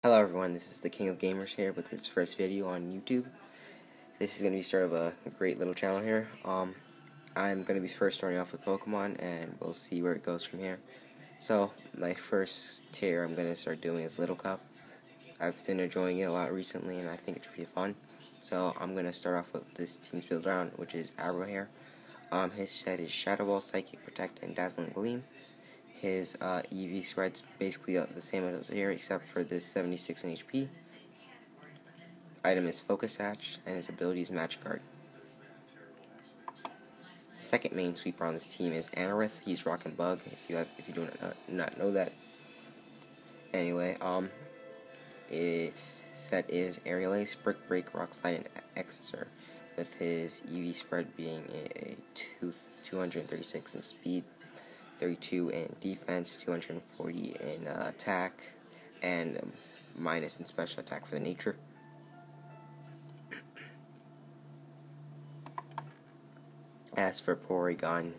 Hello everyone, this is the King of Gamers here with this first video on YouTube. This is going to be sort of a great little channel here. I'm going to be first starting off with Pokemon and we'll see where it goes from here. So, my first tier I'm going to start doing is Little Cup. I've been enjoying it a lot recently and I think it's pretty fun. So, I'm going to start off with this team's build round, which is Arrowhair. His set is Shadow Ball, Psychic, Protect, and Dazzling Gleam. His EV spread's basically the same as here, except for this 76 in HP. Item is Focus Sash, and his ability is Magic Guard. Second main sweeper on this team is Anorith. He's Rock and Bug. If you do not know that. Anyway, his set is Aerial Ace, Brick Break, Rock Slide, and Exeter, with his EV spread being a 236 in speed, 32 in defense, 240 in attack, and minus in special attack for the nature. As for Porygon,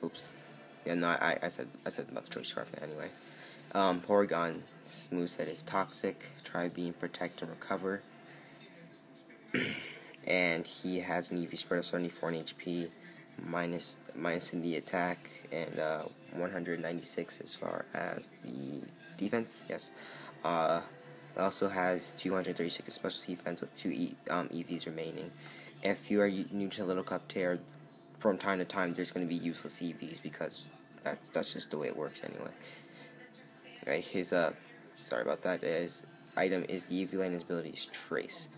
oops, yeah, no, I said about the choice scarf anyway. Porygon's moveset is Toxic, Try Beam, Protect, and Recover, and he has an EV spread of 74 in HP. Minus in the attack, and 196 as far as the defense. Yes. It also has 236 special defense with 2 EVs remaining. If you are new to Little Cup tier, from time to time there's going to be useless EVs because that's just the way it works anyway. Right, his sorry about that. His item is the EV line. His ability is Trace.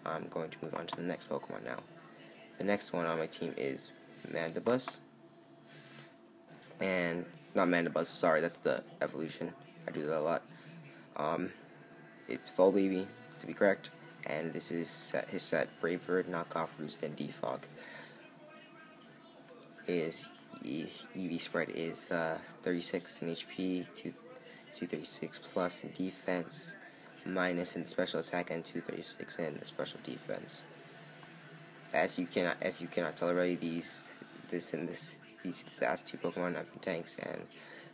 I'm going to move on to the next Pokemon now. The next one on my team is Mandibuzz. And, not Mandibuzz, sorry, that's the evolution. I do that a lot. It's Fall Baby, to be correct. And this is his set Brave Bird, Knockoff, Roost, and Defog. His EV spread is 36 in HP, 236 plus in defense, minus in special attack, and 236 in special defense. If you cannot tell already, these last two Pokemon have been tanks, and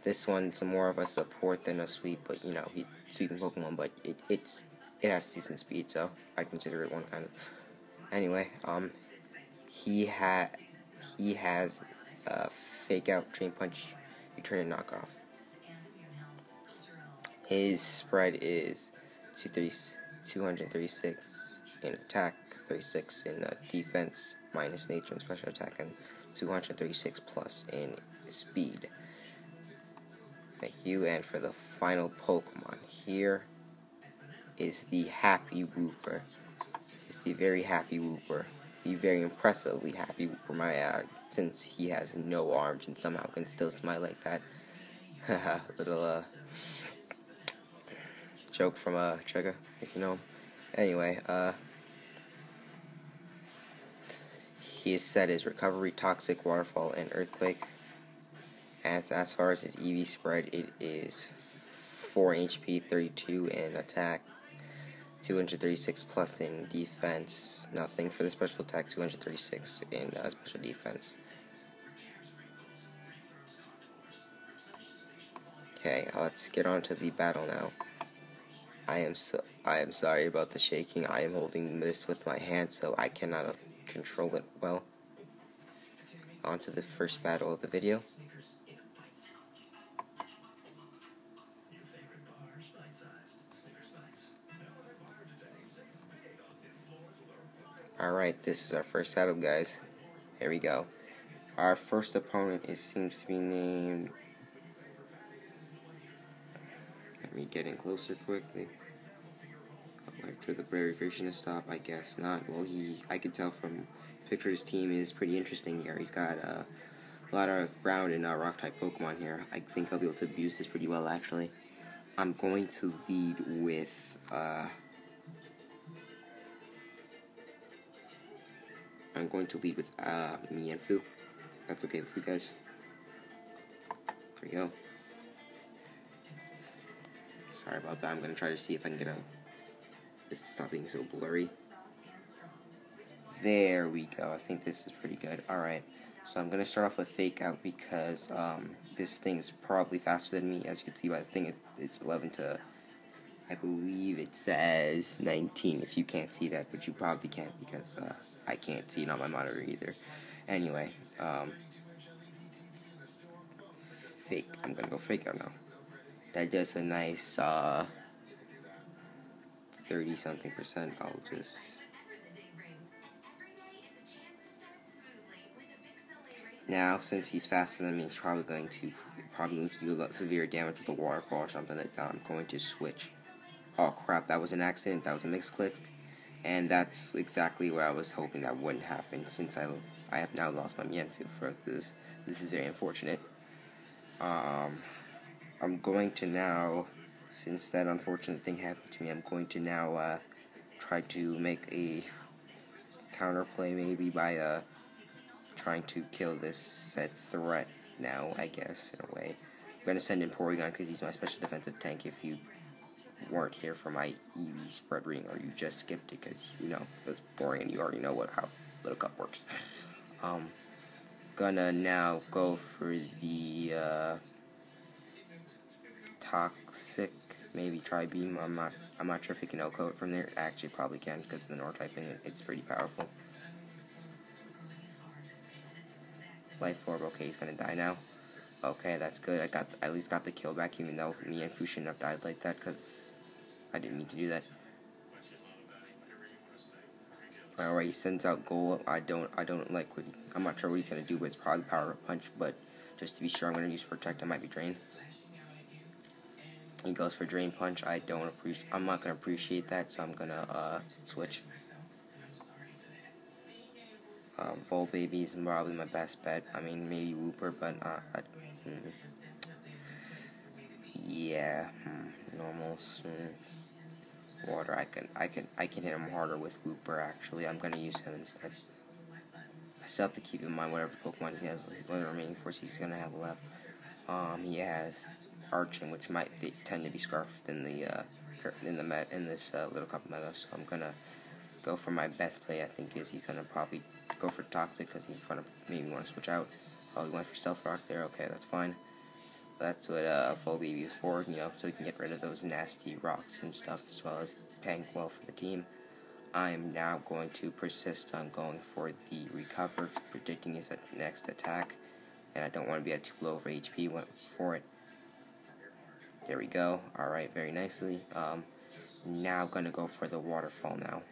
this one's more of a support than a sweep. But you know, he's sweeping Pokemon, but it has decent speed, so I consider it one kind of. Anyway, he has Fake Out, Drain Punch, Return, and Knockoff. His spread is 236 in attack, 36 in defense, minus nature and special attack, and 236 plus in speed. Thank you. And for the final Pokemon here is the Happy Wooper. It's the very happy Wooper. The very impressively happy Wooper. Since he has no arms and somehow can still smile like that. Little joke from Chugga, if you know him. Anyway, his set is Recovery, Toxic, Waterfall, and Earthquake. As far as his EV spread, it is 4 in HP, 32 in attack, 236 plus in defense, nothing for the special attack, 236 in special defense. Okay, let's get on to the battle now. I am sorry about the shaking. I am holding this with my hand, so I cannot control it well. On to the first battle of the video. Alright, this is our first battle, guys. Here we go. Our first opponent seems to be named... Let me get in closer quickly. I'll wait for the abbreviation to stop. I guess not. Well, I could tell from pictures, team is pretty interesting here. He's got a lot of ground and rock-type Pokemon here. I think I'll be able to abuse this pretty well, actually. I'm going to lead with... Mienfoo. That's okay with you guys. There we go. Sorry about that. I'm going to try to see if I can get this to stop being so blurry. There we go. I think this is pretty good. Alright. So I'm going to start off with Fake Out because this thing is probably faster than me. As you can see by the thing, it's 11 to I believe it says 19 if you can't see that, but you probably can't because I can't see it on my monitor either. Anyway, fake. I'm gonna go fake out now. That does a nice 30 something percent. I'll just. Now, since he's faster than me, he's probably going to do a lot severe damage with the waterfall or something like that. I'm going to switch. Oh crap, that was an accident. That was a mixed click. And that's exactly what I was hoping that wouldn't happen, since I have now lost my Mienfield for this. This is very unfortunate. I'm going to now, since that unfortunate thing happened to me, I'm going to now try to make a counterplay maybe by trying to kill this said threat now, I guess, in a way. I'm going to send in Porygon because he's my special defensive tank. If you weren't here for my EV spread reading, or you just skipped it because you know it's boring and you already know how Little Cup works. Gonna now go for the toxic, maybe try beam. I'm not sure if it can no-code from there. Actually, probably can because the Nord typing it's pretty powerful. Life orb. Okay, he's gonna die now. Okay, that's good. I at least got the kill back, even though me and Fu shouldn't have died like that because I didn't mean to do that. Alright, he sends out Golem. I don't like what I'm not sure what he's gonna do, but it's probably Power Punch. But just to be sure, I'm gonna use Protect. I might be Drain. He goes for Drain Punch. I'm not gonna appreciate that, so I'm gonna switch. Volbaby is probably my best bet. I mean, maybe Wooper, but yeah, normals. Water. I can hit him harder with Wooper. Actually, I'm gonna use him instead. I still have to keep in mind whatever Pokemon he has, what the remaining force he's gonna have left. He has Arching, which might tend to be scarfed in this Little Cup meta. So I'm gonna go for my best play. I think he's gonna probably go for Toxic because he's gonna maybe want to switch out. Oh, he went for Stealth Rock there. Okay, that's fine. That's what Volbaby is for, you know, so we can get rid of those nasty rocks and stuff, as well as paying well for the team. I'm now going to persist on going for the Recover, predicting his next attack, and I don't want to be at too low of HP. Went for it. There we go. Alright, very nicely. Now going to go for the Waterfall now.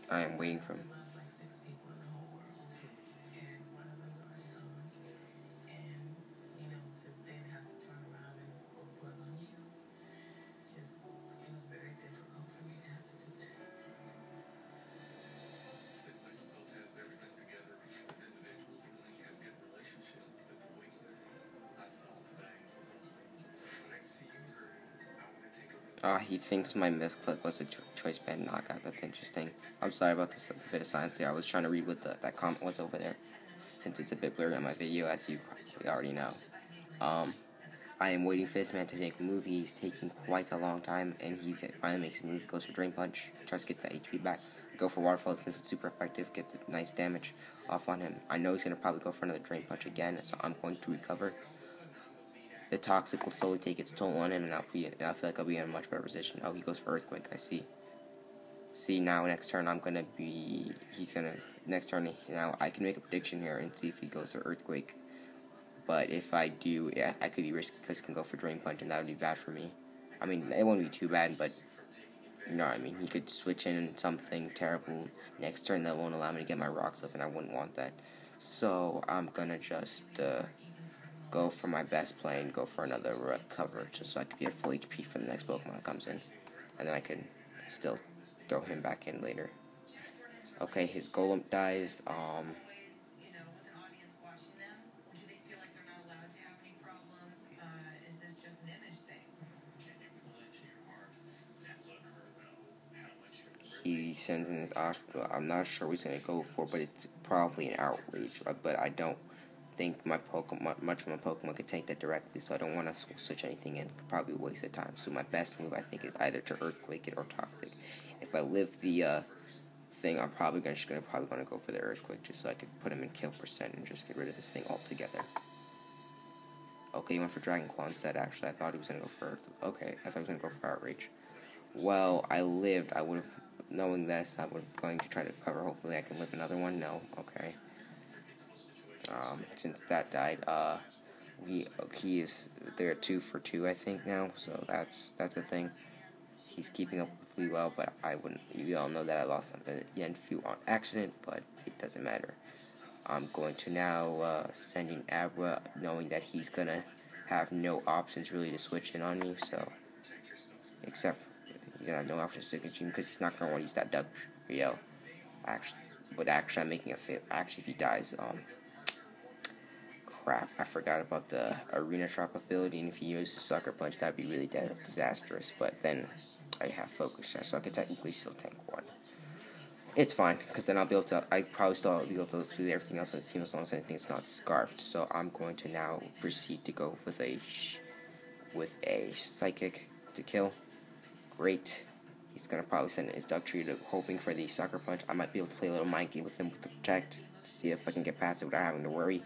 I am waiting for him. He thinks my misclick was a choice band knockout. That's interesting. I'm sorry about this bit of science there. I was trying to read what that comment was over there, since it's a bit blurry on my video, as you probably already know. I am waiting for this man to take a move. He's taking quite a long time, and he finally makes a move. He goes for Drain Punch, tries to get that HP back. Go for Waterfall since it's super effective, gets a nice damage off on him. I know he's going to probably go for another Drain Punch again, so I'm going to recover. The Toxic will slowly take its toll on him, and I feel like I'll be in a much better position. Oh, he goes for Earthquake, I see. See, now next turn next turn, now I can make a prediction here and see if he goes for Earthquake. But if I do, yeah, I could be risky because he can go for Drain Punch, and that would be bad for me. I mean, it won't be too bad, but you know what I mean. He could switch in something terrible next turn that won't allow me to get my Rock Slip, and I wouldn't want that. So I'm gonna just go for my best play and go for another Recover, just so I can be at full HP for the next Pokemon that comes in, and then I can still throw him back in later. Okay, his Golem dies. He sends in his Astral. I'm not sure what he's going to go for, but it's probably an Outrage. But I don't think much of my Pokemon could tank that directly, so I don't want to switch anything in. Probably waste of time. So my best move, I think, is either to Earthquake it or Toxic. If I live the thing, I'm probably gonna go for the Earthquake, just so I could put him in kill percent and just get rid of this thing altogether. Okay, he went for Dragon Claw instead. Actually, I thought he was gonna go for Earth. Okay, I thought he was gonna go for Outrage. Well, I lived. I would have, knowing this, I would going to try to cover. Hopefully, I can live another one. No, okay. Since that died, he is there 2 for 2, I think now. So that's a thing. He's keeping up with me well, but I wouldn't. You all know that I lost the Yenfu on accident, but it doesn't matter. I'm going to now send in Abra, knowing that he's gonna have no options really to switch in on me. So, except he's gonna have no options to switch in because he's not gonna want to use that Dugtrio. Actually, I'm making a fail. Actually, if he dies, crap, I forgot about the Arena Drop ability, and if he uses Sucker Punch, that'd be really disastrous. But then I have Focus, so I could technically still tank one. It's fine, because then I'll be able to, I probably still be able to speed everything else on the team as long as anything's not scarfed. So I'm going to now proceed to go with a Psychic to kill. Great. He's going to probably send in his Dugtrio, hoping for the Sucker Punch. I might be able to play a little mind game with him with the Protect, see if I can get past it without having to worry.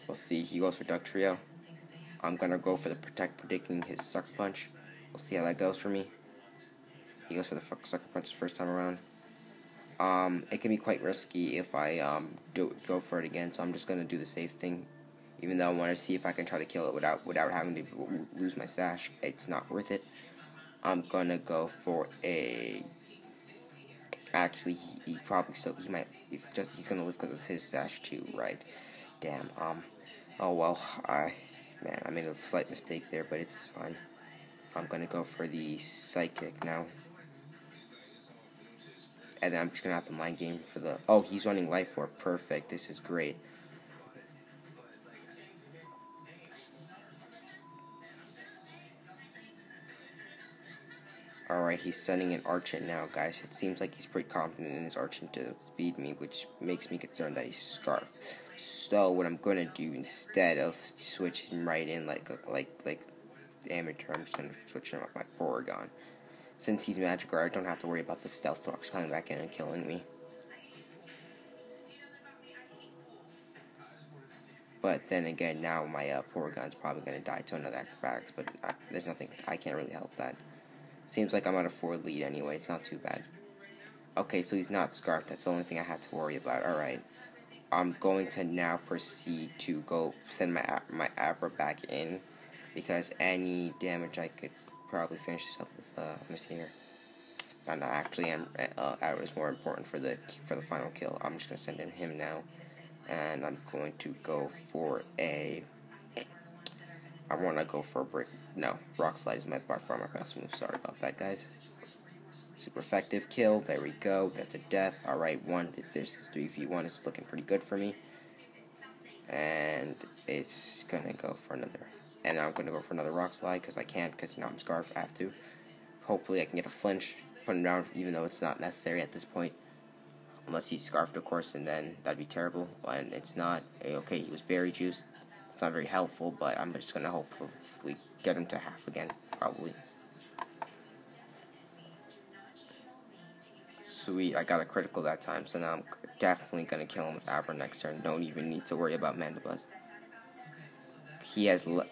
We'll see. He goes for Dugtrio. I'm going to go for the Protect, predicting his Sucker Punch. We'll see how that goes for me. He goes for the Sucker Punch the first time around. It can be quite risky if I go for it again, so I'm just going to do the safe thing. Even though I want to see if I can try to kill it without having to lose my sash. It's not worth it. I'm going to go for a... Actually, he's going to live because of his sash too, right? Damn, oh well, I made a slight mistake there, but it's fine. I'm going to go for the Psychic now. And then I'm just going to have the Mind Game for the... Oh, he's running Life Orb. Perfect. This is great. Alright, he's sending an Archon now, guys. It seems like he's pretty confident in his Archon to speed me, which makes me concerned that he's Scarfed. So, what I'm going to do, instead of switching right in like amateur, I'm just going to switch him up my Porygon. Since he's Magic Guard, I don't have to worry about the Stealth Rocks coming back in and killing me. But then again, now my Porygon's probably going to die to another Acrobatics, but there's nothing, I can't really help that. Seems like I'm at a 4 lead anyway, it's not too bad. Okay, so he's not Scarfed, that's the only thing I had to worry about. Alright, I'm going to now proceed to go send my Abra back in, because any damage I could probably finish this up with, let me see here. No, actually, Abra is more important for the final kill. I'm just going to send in him now, and I'm going to go for a... I want to go for a brick. No, Rock Slide is by far my best move. Sorry about that, guys. Super effective kill. There we go. That's a death. Alright, if this 3v1 is looking pretty good for me. And it's going to go for another. And I'm going to go for another Rock Slide because I can't, because I'm Scarf. I have to. Hopefully I can get a flinch. Put him down, even though it's not necessary at this point. Unless he's Scarfed, of course, and then that'd be terrible. And it's not. Okay, he was Berry Juiced. It's not very helpful, but I'm just going to hopefully get him to half again, probably. Sweet, I got a critical that time, so now I'm definitely going to kill him with Abra next turn. Don't even need to worry about Mandibuzz.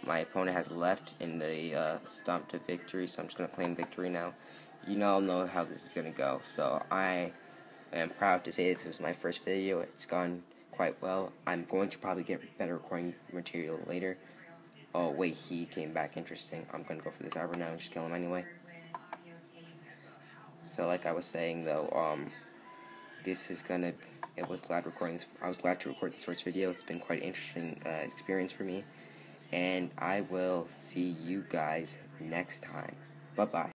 My opponent has left in the Stomp to Victory, so I'm just going to claim victory now. You all know how this is going to go, so I am proud to say this is my first video. It's gone quite well. I'm going to probably get better recording material later. Oh wait, he came back. Interesting. I'm gonna go for this Abra now and just kill him anyway. So like I was saying though, this is gonna. I was glad to record this first video. It's been quite an interesting experience for me, and I will see you guys next time. Bye bye.